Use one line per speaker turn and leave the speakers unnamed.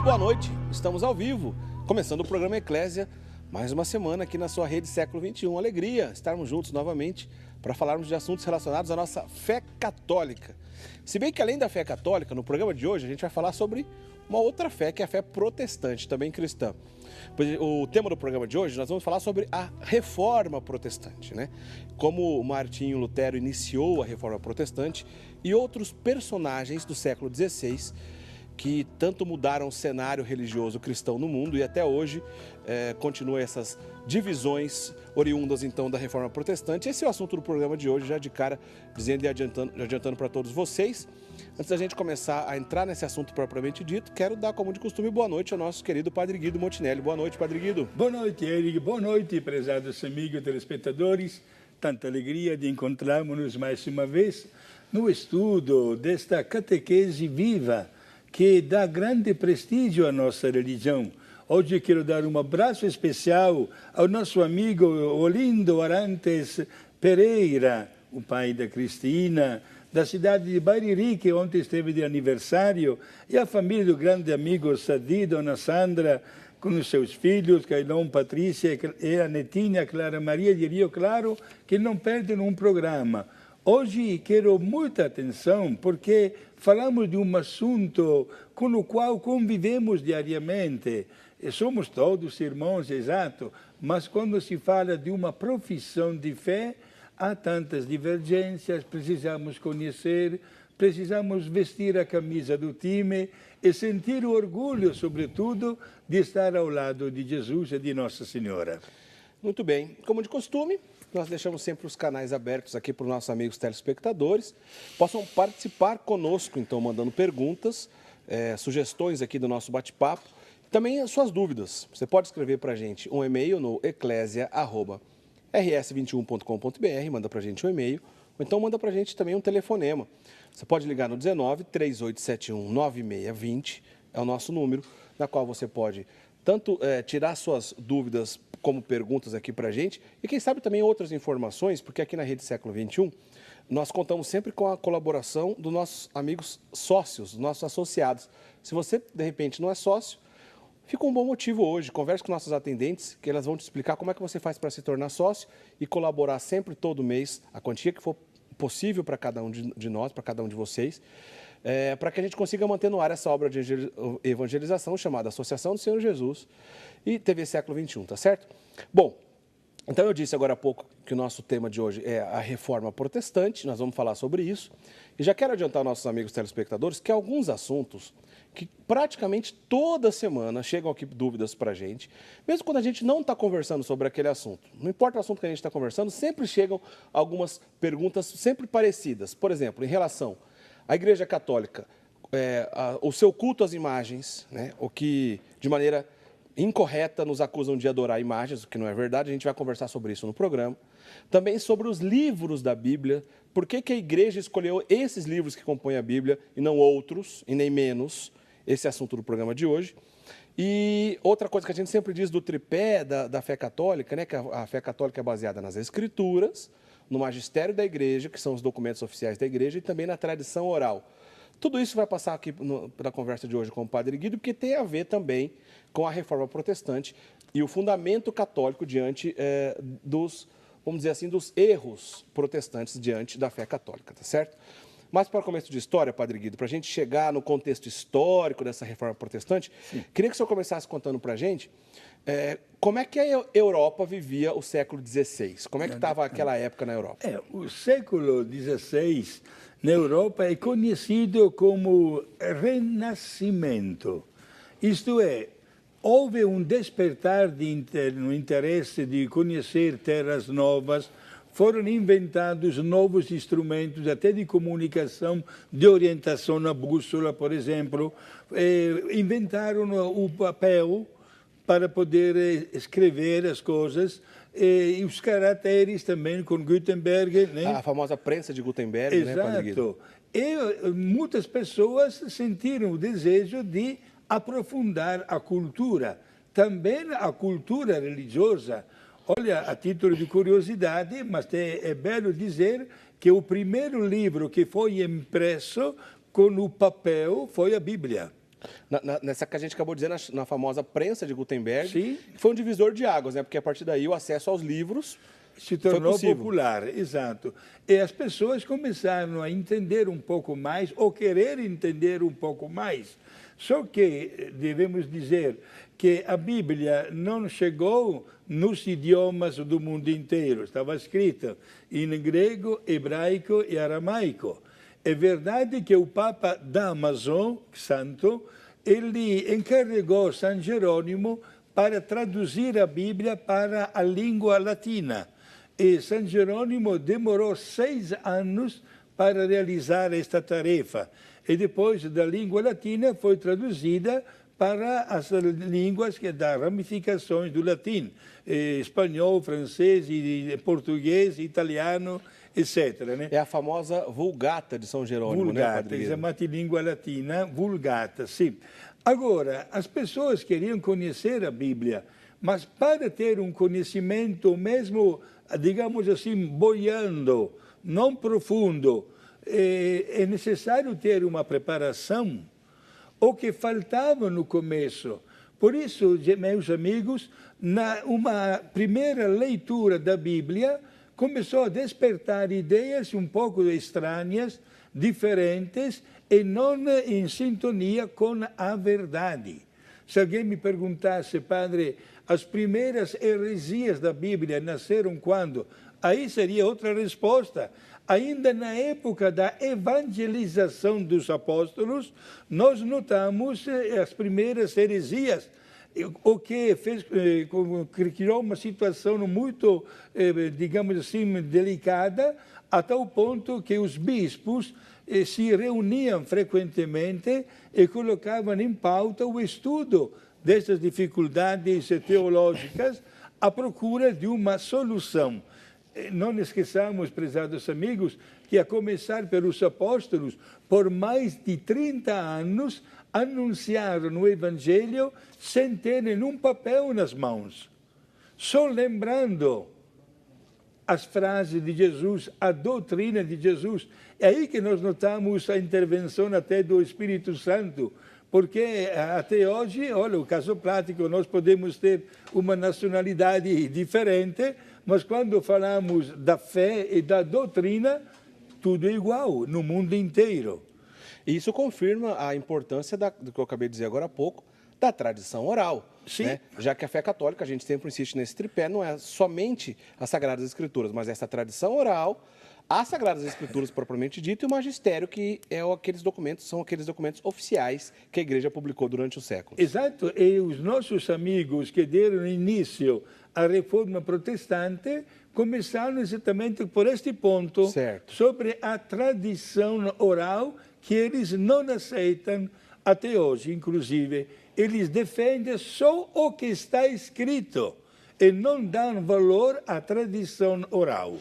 Muito boa noite, estamos ao vivo, começando o programa Eclésia, mais uma semana aqui na sua rede Século XXI. Alegria estarmos juntos novamente para falarmos de assuntos relacionados à nossa fé católica. Se bem que além da fé católica, no programa de hoje a gente vai falar sobre uma outra fé, que é a fé protestante, também cristã. O tema do programa de hoje, nós vamos falar sobre a Reforma Protestante, né? Como Martinho Lutero iniciou a Reforma Protestante e outros personagens do século XVI que tanto mudaram o cenário religioso cristão no mundo e até hoje continuam essas divisões oriundas então da Reforma Protestante. Esse é o assunto do programa de hoje, já de cara, dizendo e adiantando para todos vocês. Antes da gente começar a entrar nesse assunto propriamente dito, quero dar, como de costume, boa noite ao nosso querido Padre Guido Montinelli. Boa noite, Padre Guido.
Boa noite, Eric. Boa noite, prezados amigos telespectadores. Tanta alegria de encontrarmos-nos mais uma vez no estudo desta catequese viva que dá grande prestígio à nossa religião. Hoje quero dar um abraço especial ao nosso amigo Olindo Arantes Pereira, o pai da Cristina, da cidade de Bariri, que ontem esteve de aniversário, e a família do grande amigo Sadi, Dona Sandra, com os seus filhos, Cailão, Patrícia e a netinha Clara Maria de Rio Claro, que não perdem um programa. Hoje quero muita atenção porque falamos de um assunto com o qual convivemos diariamente. E somos todos irmãos, exato, mas quando se fala de uma profissão de fé, há tantas divergências, precisamos conhecer, precisamos vestir a camisa do time e sentir o orgulho, sobretudo, de estar ao lado de Jesus e de Nossa Senhora.
Muito bem, como de costume, nós deixamos sempre os canais abertos aqui para os nossos amigos telespectadores. Possam participar conosco, então, mandando perguntas, sugestões aqui do nosso bate-papo. Também as suas dúvidas. Você pode escrever para a gente um e-mail no eclesia@rs21.com.br, manda para a gente um e-mail, ou então manda para a gente também um telefonema. Você pode ligar no 19 3871 9620, é o nosso número, na qual você pode tanto tirar suas dúvidas como perguntas aqui para a gente, e quem sabe também outras informações, porque aqui na Rede Século XXI, nós contamos sempre com a colaboração dos nossos amigos sócios, dos nossos associados. Se você, de repente, não é sócio, fica um bom motivo hoje. Converse com nossos atendentes, que elas vão te explicar como é que você faz para se tornar sócio e colaborar sempre, todo mês, a quantia que for possível para cada um de nós, para cada um de vocês, para que a gente consiga manter no ar essa obra de evangelização chamada Associação do Senhor Jesus e TV Século XXI, tá certo? Bom, então eu disse agora há pouco que o nosso tema de hoje é a Reforma Protestante, nós vamos falar sobre isso. E já quero adiantar aos nossos amigos telespectadores que alguns assuntos que praticamente toda semana chegam aqui dúvidas para a gente, mesmo quando a gente não está conversando sobre aquele assunto. Não importa o assunto que a gente está conversando, sempre chegam algumas perguntas sempre parecidas. Por exemplo, em relação à Igreja Católica, o seu culto às imagens, né, o que de maneira incorreta nos acusam de adorar imagens, o que não é verdade, a gente vai conversar sobre isso no programa. Também sobre os livros da Bíblia, por que a igreja escolheu esses livros que compõem a Bíblia e não outros, e nem menos, esse é assunto do programa de hoje. E outra coisa que a gente sempre diz do tripé da fé católica, né, que a fé católica é baseada nas Escrituras, no magistério da igreja, que são os documentos oficiais da igreja, e também na tradição oral. Tudo isso vai passar aqui na conversa de hoje com o Padre Guido, porque tem a ver também com a Reforma Protestante e o fundamento católico diante dos, vamos dizer assim, dos erros protestantes diante da fé católica, tá certo? Mas para começo de história, Padre Guido, para a gente chegar no contexto histórico dessa Reforma Protestante, queria que o senhor começasse contando para a gente como é que a Europa vivia o século XVI, como é que estava aquela época na Europa?
O século XVI na Europa é conhecido como Renascimento, isto é, houve um despertar no interesse de conhecer terras novas, foram inventados novos instrumentos, até de comunicação, de orientação na bússola, por exemplo. Inventaram o papel para poder escrever as coisas, e os caracteres também, com Gutenberg. Né?
A famosa prensa de Gutenberg,
exato,
né, Padre Guido?
E muitas pessoas sentiram o desejo de aprofundar a cultura, também a cultura religiosa. Olha, a título de curiosidade, mas é belo dizer que o primeiro livro que foi impresso com o papel foi a Bíblia.
Nessa que a gente acabou de dizer, na famosa prensa de Gutenberg,
Sim.
foi um divisor de águas, né? Porque a partir daí o acesso aos livros
se tornou
possível.
popular, exato. E as pessoas começaram a entender um pouco mais, ou querer entender um pouco mais. Só que devemos dizer que a Bíblia não chegou nos idiomas do mundo inteiro. Estava escrita em grego, hebraico e aramaico. É verdade que o Papa Damaso, santo, ele encarregou São Jerônimo para traduzir a Bíblia para a língua latina. E São Jerônimo demorou 6 anos para realizar esta tarefa. E depois da língua latina foi traduzida para as línguas que dão ramificações do latim, espanhol, francês, português, italiano, etc. Né?
É a famosa Vulgata de São Jerônimo,
Vulgata,
né, Padre?
chamada língua latina, Vulgata, sim. Agora, as pessoas queriam conhecer a Bíblia, mas para ter um conhecimento mesmo, digamos assim, boiando, não profundo, é necessário ter uma preparação, o que faltava no começo. Por isso, meus amigos, uma primeira leitura da Bíblia começou a despertar ideias um pouco estranhas, diferentes e não em sintonia com a verdade. Se alguém me perguntasse, padre, as primeiras heresias da Bíblia nasceram quando? Aí seria outra resposta. Ainda na época da evangelização dos apóstolos, nós notamos as primeiras heresias, o que criou uma situação muito, digamos assim, delicada, a tal ponto que os bispos se reuniam frequentemente e colocavam em pauta o estudo dessas dificuldades teológicas à procura de uma solução. Não esqueçamos, prezados amigos, que a começar pelos apóstolos, por mais de 30 anos, anunciaram o Evangelho sem terem um papel nas mãos. Só lembrando as frases de Jesus, a doutrina de Jesus. É aí que nós notamos a intervenção até do Espírito Santo, porque até hoje, olha, o caso prático, nós podemos ter uma nacionalidade diferente, mas quando falamos da fé e da doutrina, tudo é igual no mundo inteiro.
E isso confirma a importância do que eu acabei de dizer agora há pouco, da tradição oral.
Sim.
Né? Já que a fé católica, a gente sempre insiste nesse tripé, não é somente as Sagradas Escrituras, mas essa tradição oral, as Sagradas Escrituras propriamente dito e o magistério, que são aqueles documentos oficiais que a Igreja publicou durante os séculos.
Exato, e os nossos amigos que deram início à Reforma Protestante começaram exatamente por este ponto,
certo,
sobre a tradição oral, que eles não aceitam até hoje, inclusive. Eles defendem só o que está escrito e não dão valor à tradição oral.